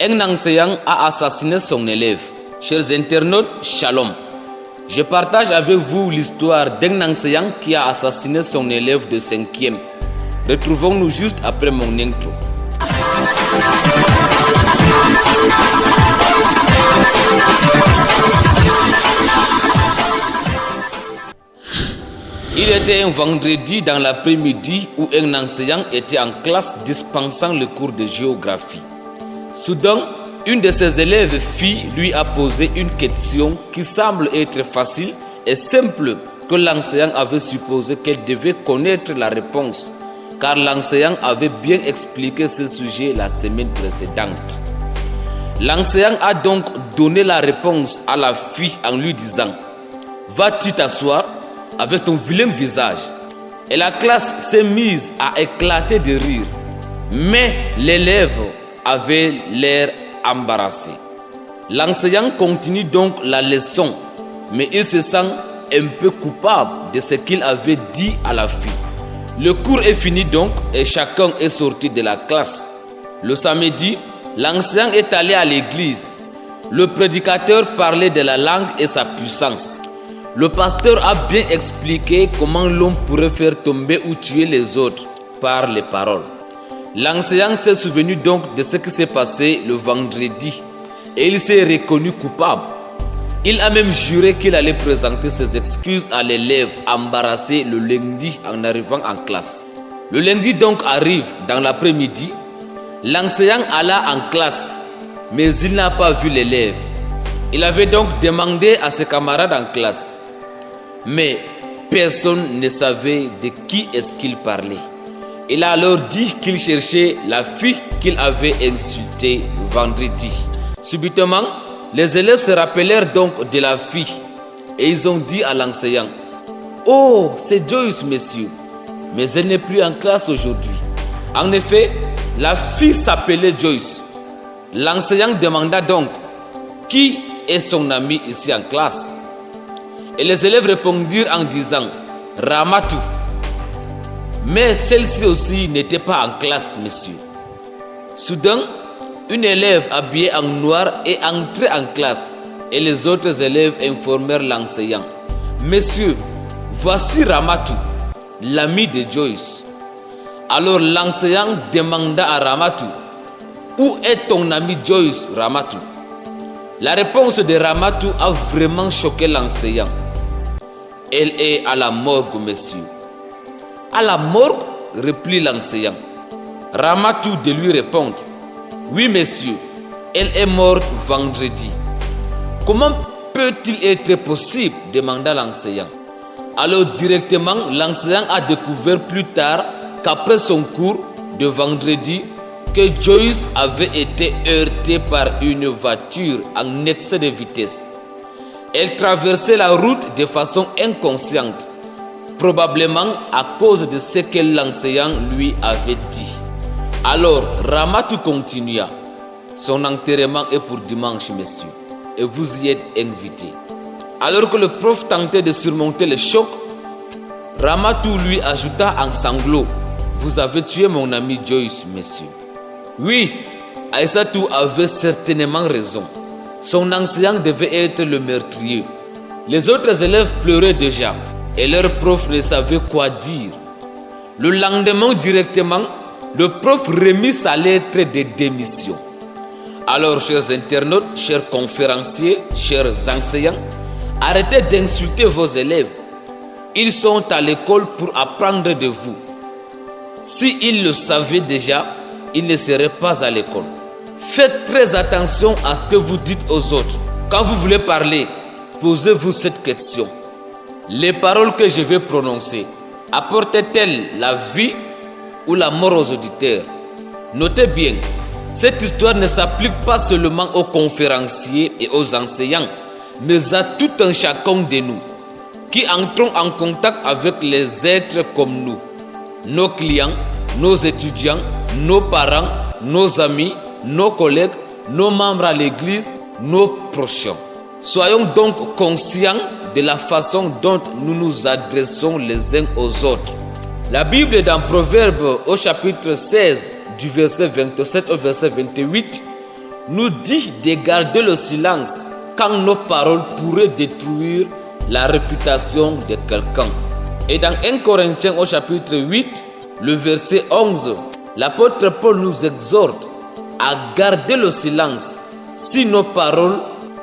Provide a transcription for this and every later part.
Un enseignant a assassiné son élève. Chers internautes, shalom. Je partage avec vous l'histoire d'un enseignant qui a assassiné son élève de 5e. Retrouvons-nous juste après mon intro. Il était un vendredi dans l'après-midi où un enseignant était en classe dispensant le cours de géographie. Soudain, une de ses élèves filles lui a posé une question qui semble être facile et simple, que l'enseignant avait supposé qu'elle devait connaître la réponse, car l'enseignant avait bien expliqué ce sujet la semaine précédente. L'enseignant a donc donné la réponse à la fille en lui disant « Vas-tu t'asseoir avec ton vilain visage ?» Et la classe s'est mise à éclater de rire. Mais l'élève avait l'air embarrassé. L'enseignant continue donc la leçon, mais il se sent un peu coupable de ce qu'il avait dit à la fille. Le cours est fini donc et chacun est sorti de la classe. Le samedi, l'enseignant est allé à l'église. Le prédicateur parlait de la langue et sa puissance. Le pasteur a bien expliqué comment l'homme pourrait faire tomber ou tuer les autres par les paroles. L'enseignant s'est souvenu donc de ce qui s'est passé le vendredi et il s'est reconnu coupable. Il a même juré qu'il allait présenter ses excuses à l'élève embarrassé le lundi en arrivant en classe. Le lundi donc arrive dans l'après-midi. L'enseignant alla en classe, mais il n'a pas vu l'élève. Il avait donc demandé à ses camarades en classe, mais personne ne savait de qui est-ce qu'il parlait. Il a alors dit qu'il cherchait la fille qu'il avait insultée vendredi. Subitement, les élèves se rappelèrent donc de la fille et ils ont dit à l'enseignant « Oh, c'est Joyce, monsieur, mais elle n'est plus en classe aujourd'hui. » En effet, la fille s'appelait Joyce. L'enseignant demanda donc « Qui est son ami ici en classe ?» Et les élèves répondirent en disant « Ramatou. » Mais celle-ci aussi n'était pas en classe, monsieur. Soudain, une élève habillée en noir est entrée en classe et les autres élèves informèrent l'enseignant. Monsieur, voici Ramatou, l'ami de Joyce. Alors l'enseignant demanda à Ramatou, où est ton ami Joyce, Ramatou? La réponse de Ramatou a vraiment choqué l'enseignant. Elle est à la morgue, monsieur. À la morgue, reprit l'enseignant. Ramatou de lui répondre. Oui, monsieur, elle est morte vendredi. Comment peut-il être possible? Demanda l'enseignant. Alors directement, l'enseignant a découvert plus tard qu'après son cours de vendredi, que Joyce avait été heurtée par une voiture en excès de vitesse. Elle traversait la route de façon inconsciente, probablement à cause de ce que l'enseignant lui avait dit. Alors, Ramatou continua. Son enterrement est pour dimanche, monsieur, et vous y êtes invité. Alors que le prof tentait de surmonter le choc, Ramatou lui ajouta en sanglots. Vous avez tué mon ami Joyce, monsieur. Oui, Aïssatou avait certainement raison. Son enseignant devait être le meurtrier. Les autres élèves pleuraient déjà et leur prof ne savait quoi dire. Le lendemain directement, le prof remit sa lettre de démission. Alors, chers internautes, chers conférenciers, chers enseignants, arrêtez d'insulter vos élèves. Ils sont à l'école pour apprendre de vous. S'ils le savaient déjà, ils ne seraient pas à l'école. Faites très attention à ce que vous dites aux autres. Quand vous voulez parler, posez-vous cette question. Les paroles que je vais prononcer, apportent-elles la vie ou la mort aux auditeurs? Notez bien, cette histoire ne s'applique pas seulement aux conférenciers et aux enseignants, mais à tout un chacun de nous qui entrons en contact avec les êtres comme nous, nos clients, nos étudiants, nos parents, nos amis, nos collègues, nos membres à l'église, nos prochains. Soyons donc conscients de la façon dont nous nous adressons les uns aux autres. La Bible est dans Proverbes au chapitre 16 du verset 27 au verset 28 nous dit de garder le silence quand nos paroles pourraient détruire la réputation de quelqu'un. Et dans 1 Corinthiens au chapitre 8, le verset 11, l'apôtre Paul nous exhorte à garder le silence si nos paroles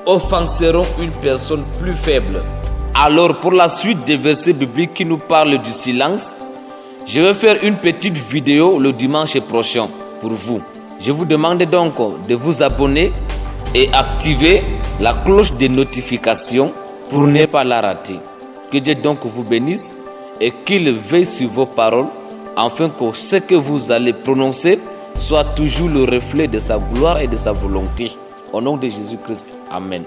offenseront une personne plus faible. Alors pour la suite des versets bibliques qui nous parlent du silence, je vais faire une petite vidéo le dimanche prochain pour vous. Je vous demande donc de vous abonner et activer la cloche de notification pour ne pas la rater. Que Dieu donc vous bénisse et qu'il veille sur vos paroles afin que ce que vous allez prononcer soit toujours le reflet de sa gloire et de sa volonté. Au nom de Jésus-Christ. Amen.